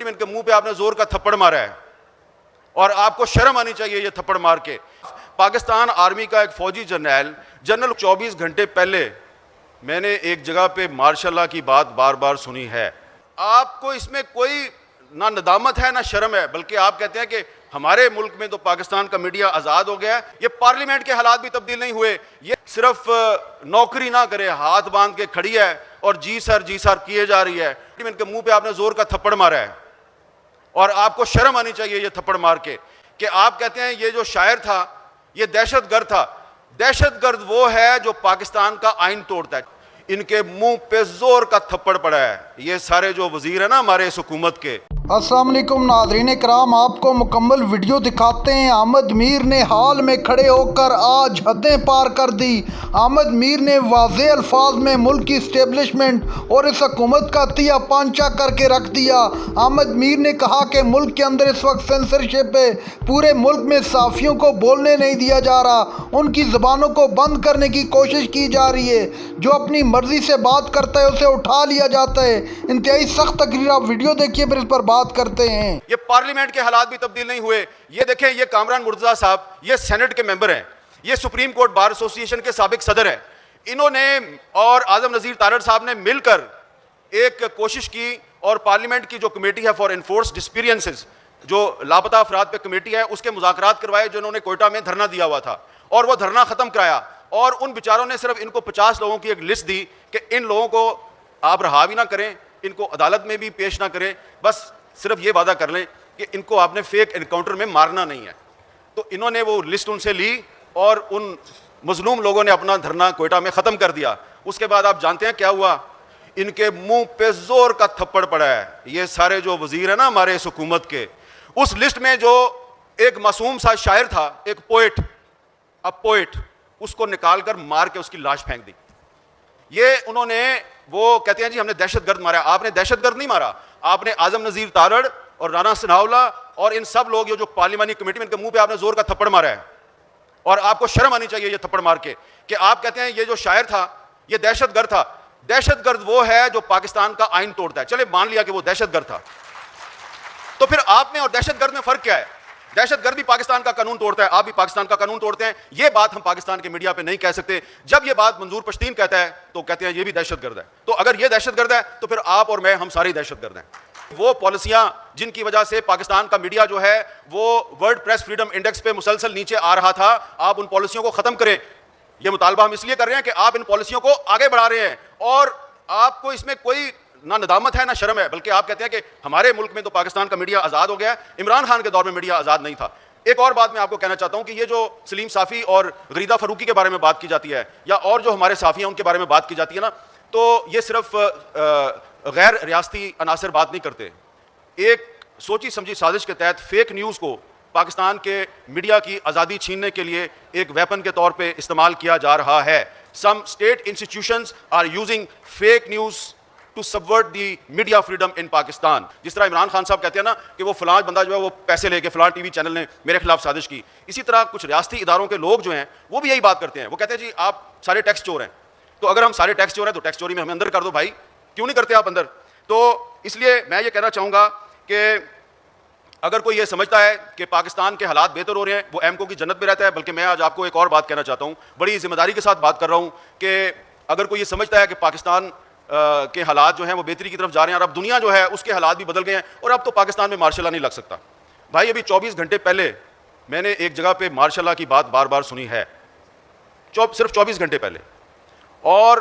ان کے منہ پہ آپ نے زور کا تھپڑ مارا ہے اور آپ کو شرم آنی چاہیے یہ تھپڑ مار کے. پاکستان آرمی کا ایک فوجی جنرل 24 گھنٹے پہلے میں نے ایک جگہ پہ مارشاء اللہ کی بات بار بار سنی ہے. آپ کو اس میں کوئی نہ ندامت ہے نہ شرم ہے, بلکہ آپ کہتے ہیں کہ ہمارے ملک میں تو پاکستان کا میڈیا آزاد ہو گیا ہے. یہ پارلیمنٹ کے حالات بھی تبدیل نہیں ہوئے. یہ صرف نوکری نہ کرے, ہاتھ باندھ کے کھڑی ہے اور جی سر کیے جا رہی ہے. ان کے منہ پہ آپ نے زور کا تھپڑ مارا ہے اور آپ کو شرم آنی چاہیے یہ تھپڑ مار کے کہ آپ کہتے ہیں یہ جو شاعر تھا یہ دہشت گرد تھا. دہشت گرد وہ ہے جو پاکستان کا آئین توڑتا ہے. ان کے منہ پہ زور کا تھپڑ پڑا ہے یہ سارے جو وزیر ہیں نا ہمارے اس حکومت کے. السلام علیکم ناظرین کرام, آپ کو مکمل ویڈیو دکھاتے ہیں. احمد میر نے حال میں کھڑے ہو کر آج حدیں پار کر دی. احمد میر نے واضح الفاظ میں ملک کی اسٹیبلشمنٹ اور اس حکومت کا تیا پانچا کر کے رکھ دیا. احمد میر نے کہا کہ ملک کے اندر اس وقت سینسرشپ ہے, پورے ملک میں صحافیوں کو بولنے نہیں دیا جا رہا, ان کی زبانوں کو بند کرنے کی کوشش کی جا رہی ہے, جو اپنی مرضی سے بات کرتا ہے اسے اٹھا لیا جاتا ہے. انتہائی سخت تقریر, آپ ویڈیو دیکھیے پھر اس پر بات کرتے ہیں. یہ پارلیمنٹ کے حالات بھی تبدیل نہیں ہوئے. یہ دیکھیں, یہ کامران مرتضیٰ صاحب یہ سینٹ کے ممبر ہیں, یہ سپریم کورٹ بار ایسوسی ایشن کے سابق صدر ہیں. انہوں نے اور اعظم نذیر تارڑ صاحب نے مل کر ایک کوشش کی اور پارلیمنٹ کی جو کمیٹی ہے فار انفورسڈ ڈسپیرینسز, جو لاپتہ افراد پہ کمیٹی ہے, اس کے مذاکرات کروائے جنہوں نے کوئٹہ میں دھرنا دیا ہوا تھا, اور وہ دھرنا ختم کرایا. اور ان بیچاروں نے صرف ان کو 50 لوگوں کی ایک لسٹ دی کہ ان لوگوں کو آپ رہا بھی نہ کریں, ان کو عدالت میں بھی پیش نہ کریں, بس صرف یہ وعدہ کر لیں کہ ان کو آپ نے فیک انکاؤنٹر میں مارنا نہیں ہے. تو انہوں نے وہ لسٹ ان سے لی اور ان مظلوم لوگوں نے اپنا دھرنا کوئٹہ میں ختم کر دیا. اس کے بعد آپ جانتے ہیں کیا ہوا؟ ان کے منہ پہ زور کا تھپڑ پڑا ہے یہ سارے جو وزیر ہیں نا ہمارے اس حکومت کے. اس لسٹ میں جو ایک معصوم سا شاعر تھا, ایک پوئٹ, اس کو نکال کر مار کے اس کی لاش پھینک دی. یہ انہوں نے, وہ کہتے ہیں جی ہم نے دہشت گرد مارا. آپ نے دہشت گرد نہیں مارا, آپ نے اعظم نذیر تارڑ اور رانا ثناءاللہ اور ان سب لوگ جو پارلیمانی کمیٹی میں, ان کے منہ پہ آپ نے زور کا تھپڑ مارا ہے اور آپ کو شرم آنی چاہیے یہ تھپڑ مار کے کہ آپ کہتے ہیں یہ جو شاعر تھا یہ دہشت گرد تھا. دہشت گرد وہ ہے جو پاکستان کا آئین توڑتا ہے. چلے مان لیا کہ وہ دہشت گرد تھا, تو پھر آپ میں اور دہشت گرد میں فرق کیا ہے؟ دہشت گرد بھی پاکستان کا قانون توڑتا ہے, آپ بھی پاکستان کا قانون توڑتے ہیں. یہ بات ہم پاکستان کے میڈیا پہ نہیں کہہ سکتے. جب یہ بات منظور پشتین کہتا ہے تو کہتے ہیں یہ بھی دہشت گرد ہے. تو اگر یہ دہشت گرد ہے تو پھر آپ اور میں, ہم سارے دہشت گرد ہیں. وہ پالیسیاں جن کی وجہ سے پاکستان کا میڈیا جو ہے وہ ورلڈ پریس فریڈم انڈیکس پہ مسلسل نیچے آ رہا تھا, آپ ان پالیسیوں کو ختم کریں. یہ مطالبہ ہم اس لیے کر رہے ہیں کہ آپ ان پالیسیوں کو آگے بڑھا رہے ہیں اور آپ کو اس میں کوئی نہ ندامت ہے نہ شرم ہے, بلکہ آپ کہتے ہیں کہ ہمارے ملک میں تو پاکستان کا میڈیا آزاد ہو گیا ہے. عمران خان کے دور میں میڈیا آزاد نہیں تھا. ایک اور بات میں آپ کو کہنا چاہتا ہوں کہ یہ جو سلیم صافی اور غریدہ فاروقی کے بارے میں بات کی جاتی ہے, یا اور جو ہمارے صحافی ہیں ان کے بارے میں بات کی جاتی ہے نا, تو یہ صرف غیر ریاستی عناصر بات نہیں کرتے. ایک سوچی سمجھی سازش کے تحت فیک نیوز کو پاکستان کے میڈیا کی آزادی چھیننے کے لیے ایک ویپن کے طور پہ استعمال کیا جا رہا ہے. Some state institutions are using fake news to subvert the media freedom in Pakistan. جس طرح عمران خان صاحب کہتے ہیں نا کہ وہ فلاں بندہ جو ہے وہ پیسے لے کے فلاں ٹی وی چینل نے میرے خلاف سازش کی, اسی طرح کچھ ریاستی اداروں کے لوگ جو ہیں وہ بھی یہی بات کرتے ہیں. وہ کہتے ہیں جی آپ سارے ٹیکس چور ہیں, تو اگر ہم سارے ٹیکس چور ہیں تو ٹیکس چوری میں ہمیں اندر کر دو بھائی, کیوں نہیں کرتے آپ اندر؟ تو اس لیے میں یہ کہنا چاہوں گا کہ اگر کوئی یہ سمجھتا ہے کہ پاکستان کے حالات بہتر ہو رہے ہیں وہ ایم کو کی جنت میں رہتا ہے. بلکہ میں آج آپ کو ایک اور بات کہنا چاہتا ہوں, بڑی ذمہ داری کے ساتھ بات کر رہا ہوں, کہ اگر کوئی یہ سمجھتا ہے کہ پاکستان کے حالات جو ہیں وہ بہتری کی طرف جا رہے ہیں اور اب دنیا جو ہے اس کے حالات بھی بدل گئے ہیں اور اب تو پاکستان میں مارشاء اللہ نہیں لگ سکتا. بھائی ابھی 24 گھنٹے پہلے میں نے ایک جگہ پہ مارشاء اللہ کی بات بار بار سنی ہے, صرف 24 گھنٹے پہلے. اور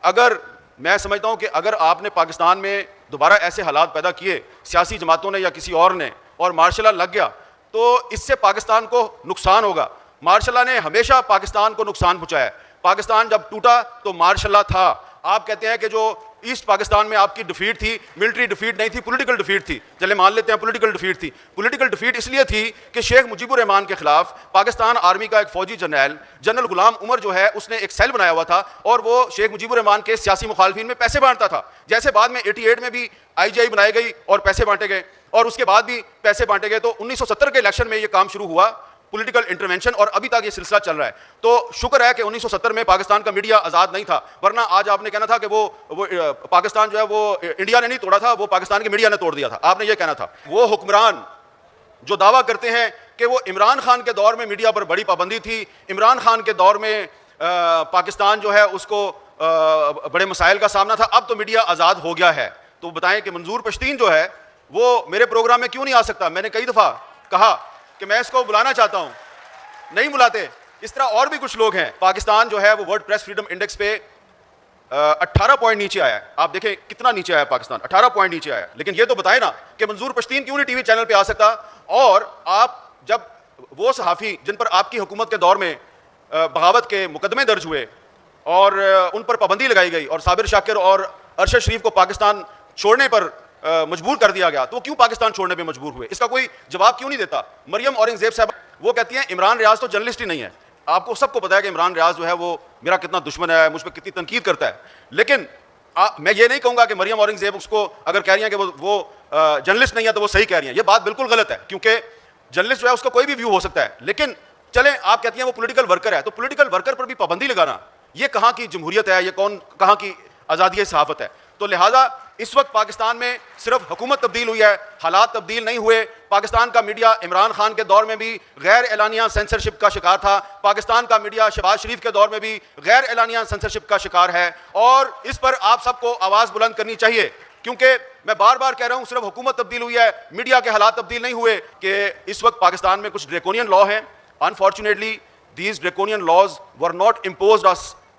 اگر میں سمجھتا ہوں کہ اگر آپ نے پاکستان میں دوبارہ ایسے حالات پیدا کیے سیاسی جماعتوں نے یا کسی اور نے, اور مارشاء اللہ لگ گیا, تو اس سے پاکستان کو نقصان ہوگا. مارشاء اللہ نے ہمیشہ پاکستان کو نقصان پہنچایا ہے. پاکستان جب ٹوٹا تو مارشاء اللہ تھا. آپ کہتے ہیں کہ جو ایسٹ پاکستان میں آپ کی ڈیفیٹ تھی ملٹری ڈیفیٹ نہیں تھی, پولیٹیکل ڈیفیٹ تھی. چلے مان لیتے ہیں پولیٹیکل ڈیفیٹ تھی. پولیٹیکل ڈیفیٹ اس لیے تھی کہ شیخ مجیب الرحمان کے خلاف پاکستان آرمی کا ایک فوجی جنرل غلام عمر جو ہے اس نے ایک سیل بنایا ہوا تھا اور وہ شیخ مجیب الرحمان کے سیاسی مخالفین میں پیسے بانٹتا تھا. جیسے بعد میں 88 میں بھی IGI بنائی گئی اور پیسے بانٹے گئے, اور اس کے بعد بھی پیسے بانٹے گئے. تو 1970 کے الیکشن میں یہ کام شروع ہوا. پولیٹیکل انٹرونشن، اور ابھی تک یہ سلسلہ چل رہا ہے. تو شکر ہے کہ 1970 میں پاکستان کا میڈیا آزاد نہیں تھا، ورنہ آج آپ نے کہنا تھا کہ وہ پاکستان جو ہے وہ انڈیا نے نہیں توڑا تھا، وہ پاکستان کے میڈیا نے توڑ دیا تھا. آپ نے یہ کہنا تھا. وہ حکمران جو دعویٰ کرتے ہیں کہ وہ عمران خان کے دور میں میڈیا پر بڑی پابندی تھی، عمران خان کے دور میں پاکستان جو ہے اس کو بڑے مسائل کا سامنا تھا، اب تو میڈیا آزاد ہو گیا ہے. تو بتائیں کہ منظور پشتین جو ہے وہ میرے پروگرام میں کیوں نہیں آ سکتا؟ میں نے کئی دفعہ کہا کہ میں اس کو بلانا چاہتا ہوں، نہیں بلاتے. اس طرح اور بھی کچھ لوگ ہیں. پاکستان جو ہے وہ ورلڈ پریس فریڈم انڈیکس پہ 18 پوائنٹ نیچے آیا ہے. آپ دیکھیں کتنا نیچے آیا پاکستان، 18 پوائنٹ نیچے آیا. لیکن یہ تو بتائے نا کہ منظور پشتین کیوں نہیں ٹی وی چینل پہ آ سکتا؟ اور آپ جب وہ صحافی جن پر آپ کی حکومت کے دور میں بغاوت کے مقدمے درج ہوئے اور ان پر پابندی لگائی گئی اور صابر شاکر اور ارشد شریف کو پاکستان چھوڑنے پر مجبور کر دیا گیا، تو وہ کیوں پاکستان چھوڑنے پہ مجبور ہوئے؟ اس کا کوئی جواب کیوں نہیں دیتا؟ مریم اورنگزیب صاحب وہ کہتی ہیں عمران ریاض تو جرنلسٹ ہی نہیں ہے. آپ کو سب کو پتا ہے کہ عمران ریاض جو ہے وہ میرا کتنا دشمن ہے، مجھ پہ کتنی تنقید کرتا ہے. لیکن میں یہ نہیں کہوں گا کہ مریم اورنگزیب اس کو اگر کہہ رہی ہیں کہ وہ جرنلسٹ نہیں ہے تو وہ صحیح کہہ رہی ہیں. یہ بات بالکل غلط ہے، کیونکہ جرنلسٹ جو ہے اس کا کوئی بھی ویو ہو سکتا ہے. لیکن چلیں آپ کہتی ہیں وہ پولیٹیکل ورکر ہے، تو پولیٹیکل ورکر پر بھی پابندی لگانا یہ کہاں کی جمہوریت ہے؟ یہ کہاں کی آزادی صحافت ہے؟ تو لہٰذا اس وقت پاکستان میں صرف حکومت تبدیل ہوئی ہے، حالات تبدیل نہیں ہوئے. پاکستان کا میڈیا عمران خان کے دور میں بھی غیر اعلانیہ سینسرشپ کا شکار تھا، پاکستان کا میڈیا شہباز شریف کے دور میں بھی غیر اعلانیہ سینسرشپ کا شکار ہے، اور اس پر آپ سب کو آواز بلند کرنی چاہیے. کیونکہ میں بار بار کہہ رہا ہوں صرف حکومت تبدیل ہوئی ہے، میڈیا کے حالات تبدیل نہیں ہوئے. کہ اس وقت پاکستان میں کچھ ڈریکونین لا ہیں. Unfortunately, these draconian laws were not imposed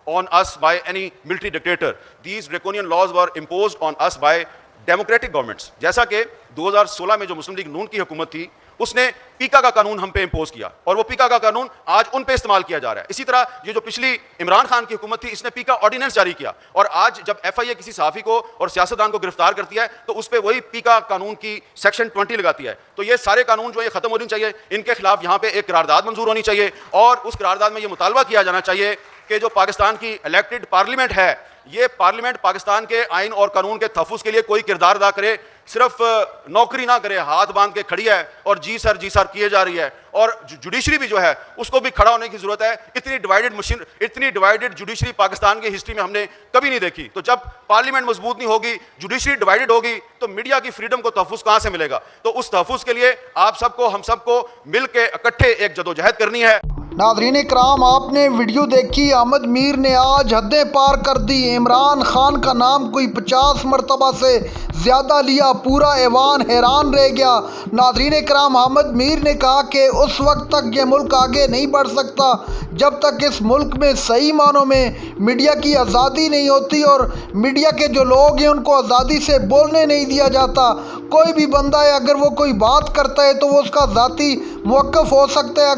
on us by any military dictator. These draconian laws were imposed on us by democratic governments. جیسا کہ 2016 میں جو مسلم لیگ نون کی حکومت تھی اس نے پیکا کا قانون ہم پہ امپوز کیا، اور وہ پیکا کا قانون آج ان پہ استعمال کیا جا رہا ہے. اسی طرح یہ جو پچھلی عمران خان کی حکومت تھی اس نے پیکا آرڈیننس جاری کیا، اور آج جب ایف آئی اے کسی صحافی کو اور سیاستدان کو گرفتار کرتی ہے تو اس پہ وہی پیکا قانون کی سیکشن 20 لگاتی ہے. تو یہ سارے قانون جو یہ ختم ہونی چاہیے، ان کے خلاف یہاں پہ ایک قرارداد منظور ہونی چاہیے، اور اس قرارداد میں یہ مطالبہ کیا جانا چاہیے کہ جو پاکستان کی الیکٹڈ پارلیمنٹ ہے، یہ پارلیمنٹ پاکستان کے آئین اور قانون کے تحفظ کے لیے کوئی کردار ادا کرے، صرف نوکری نہ کرے، ہاتھ باندھ کے کھڑی ہے اور جی سر کیے جا رہی ہے. اور جوڈیشری بھی جو ہے اس کو بھی کھڑا ہونے کی ضرورت ہے. اتنی ڈیوائیڈڈ جوڈیشری پاکستان کی ہسٹری میں ہم نے کبھی نہیں دیکھی. تو جب پارلیمنٹ مضبوط نہیں ہوگی، جوڈیشری ڈیوائیڈڈ ہوگی، تو میڈیا کی فریڈم کو تحفظ کہاں سے ملے گا؟ تو اس تحفظ کے لیے آپ سب کو، ہم سب کو مل کے اکٹھے ایک جدوجہد کرنی ہے. ناظرین کرام، آپ نے ویڈیو دیکھی. احمد میر نے آج حدیں پار کر دی. عمران خان کا نام کوئی 50 مرتبہ سے زیادہ لیا، پورا ایوان حیران رہ گیا. ناظرین کرام، احمد میر نے کہا کہ اس وقت تک یہ ملک آگے نہیں بڑھ سکتا جب تک اس ملک میں صحیح معنوں میں میڈیا کی آزادی نہیں ہوتی، اور میڈیا کے جو لوگ ہیں ان کو آزادی سے بولنے نہیں دیا جاتا. کوئی بھی بندہ ہے اگر وہ کوئی بات کرتا ہے تو وہ اس کا ذاتی موقف ہو سکتا ہے.